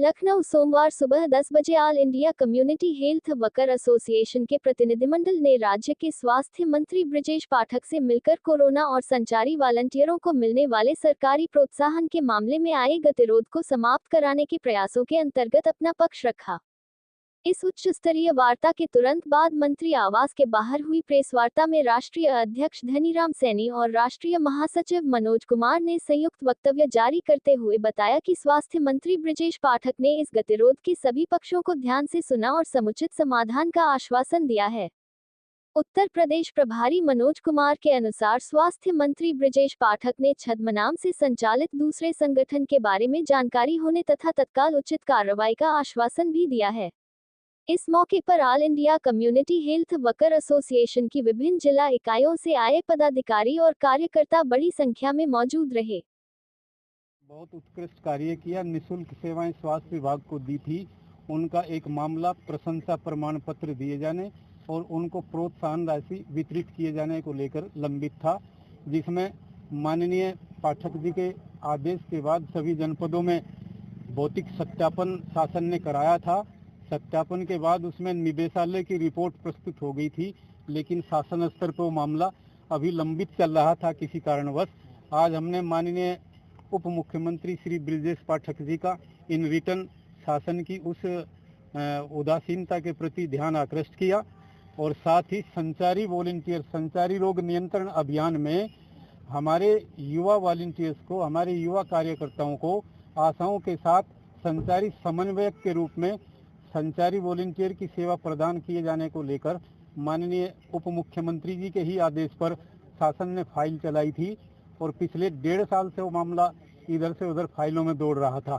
लखनऊ सोमवार सुबह 10 बजे all India community health worker association के प्रतिनिधिमंडल ने राज्य के स्वास्थ्य मंत्री बृजेश पाठक से मिलकर कोरोना और संचारी वॉलंटियरों को मिलने वाले सरकारी प्रोत्साहन के मामले में आए गतिरोध को समाप्त कराने के प्रयासों के अंतर्गत अपना पक्ष रखा। इस उच्च स्तरीय वार्ता के तुरंत बाद मंत्री आवास के बाहर हुई प्रेस वार्ता में राष्ट्रीय अध्यक्ष धनीराम सैनी और राष्ट्रीय महासचिव मनोज कुमार ने संयुक्त वक्तव्य जारी करते हुए बताया कि स्वास्थ्य मंत्री बृजेश पाठक ने इस गतिरोध के सभी पक्षों को ध्यान से सुना और समुचित समाधान का आश्वासन दिया है। उत्तर प्रदेश प्रभारी मनोज कुमार के अनुसार स्वास्थ्य मंत्री बृजेश पाठक ने छद्मनाम से संचालित दूसरे संगठन के बारे में जानकारी होने तथा तत्काल उचित कार्रवाई का आश्वासन भी दिया है। इस मौके पर all India community health worker association की विभिन्न जिला इकाइयों से आए पदाधिकारी और कार्यकर्ता बड़ी संख्या में मौजूद रहे। बहुत उत्कृष्ट कार्य किया, निःशुल्क सेवाएं स्वास्थ्य विभाग को दी थी। उनका एक मामला प्रशंसा प्रमाण पत्र दिए जाने और उनको प्रोत्साहन राशि वितरित किए जाने को लेकर लंबित था, जिसमें माननीय पाठक जी के आदेश के बाद सभी जनपदों में भौतिक सत्यापन शासन ने कराया था। सत्यापन के बाद उसमें निदेशालय की रिपोर्ट प्रस्तुत हो गई थी, लेकिन शासन स्तर पर वो मामला अभी लंबित चल रहा था किसी कारणवश। आज हमने माननीय उप मुख्यमंत्री श्री बृजेश पाठक जी का इन रिटर्न शासन की उस उदासीनता के प्रति ध्यान आकृष्ट किया और साथ ही संचारी वॉलंटियर संचारी रोग नियंत्रण अभियान में हमारे युवा वॉलंटियर्स को, हमारे युवा कार्यकर्ताओं को आशाओं के साथ संचारी समन्वयक के रूप में संचारी वॉलंटियर की सेवा प्रदान किए जाने को लेकर माननीय उप मुख्यमंत्री जी के ही आदेश पर शासन ने फाइल चलाई थी और पिछले 1.5 साल से वो मामला इधर से उधर फाइलों में दौड़ रहा था।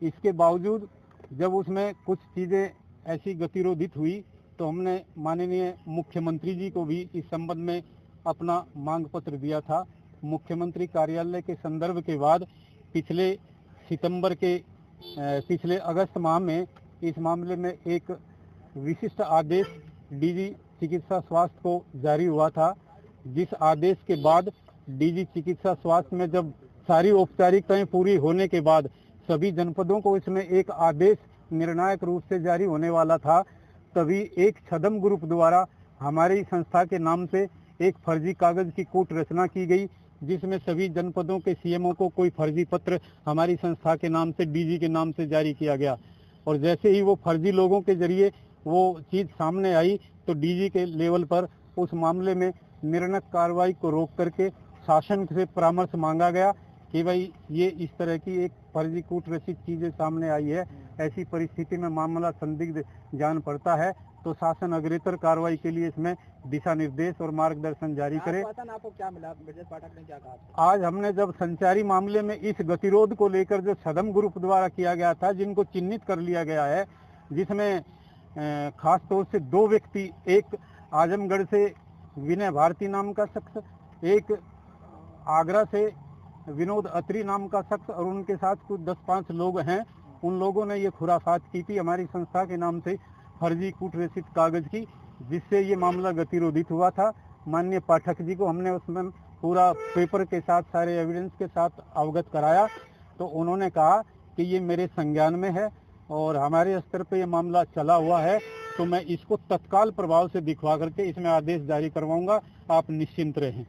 इसके बावजूद जब उसमें कुछ चीज़ें ऐसी गतिरोधित हुई तो हमने माननीय मुख्यमंत्री जी को भी इस संबंध में अपना मांग पत्र दिया था। मुख्यमंत्री कार्यालय के संदर्भ के बाद पिछले अगस्त माह में इस मामले में एक विशिष्ट आदेश डीजी चिकित्सा स्वास्थ्य को जारी हुआ था, जिस आदेश के बाद डीजी चिकित्सा स्वास्थ्य में जब सारी औपचारिकताएं पूरी होने के बाद सभी जनपदों को इसमें एक आदेश निर्णायक रूप से जारी होने वाला था, तभी एक छद्म ग्रुप द्वारा हमारी संस्था के नाम से एक फर्जी कागज की कूट रचना की गई, जिसमें सभी जनपदों के सीएमओ को कोई फर्जी पत्र हमारी संस्था के नाम से डीजी के नाम से जारी किया गया। और जैसे ही वो फर्जी लोगों के जरिए वो चीज़ सामने आई तो डीजी के लेवल पर उस मामले में निर्णायक कार्रवाई को रोक करके शासन से परामर्श मांगा गया कि भाई ये इस तरह की एक फर्जी कूट रचित चीज़ें सामने आई है, ऐसी परिस्थिति में मामला संदिग्ध जान पड़ता है तो शासन अग्रेतर कार्रवाई के लिए इसमें दिशा निर्देश और मार्गदर्शन जारी करे। आपको क्या मिला? बृजेश पाठक ने क्या कहा? आज हमने जब संचारी मामले में इस गतिरोध को लेकर जो छद्म ग्रुप द्वारा किया गया था, जिनको चिन्हित कर लिया गया है, जिसमें खास तौर से 2 व्यक्ति, एक आजमगढ़ से विनय भारती नाम का शख्स, एक आगरा से विनोद अत्री नाम का शख्स और उनके साथ कुछ 10-5 लोग हैं। उन लोगों ने ये खुराफात की थी हमारी संस्था के नाम से फर्जी कूट रचित कागज की, जिससे ये मामला गतिरोधित हुआ था। माननीय पाठक जी को हमने उसमें पूरा पेपर के साथ सारे एविडेंस के साथ अवगत कराया तो उन्होंने कहा कि ये मेरे संज्ञान में है और हमारे स्तर पे ये मामला चला हुआ है, तो मैं इसको तत्काल प्रभाव से दिखवा करके इसमें आदेश जारी करवाऊंगा, आप निश्चिंत रहें।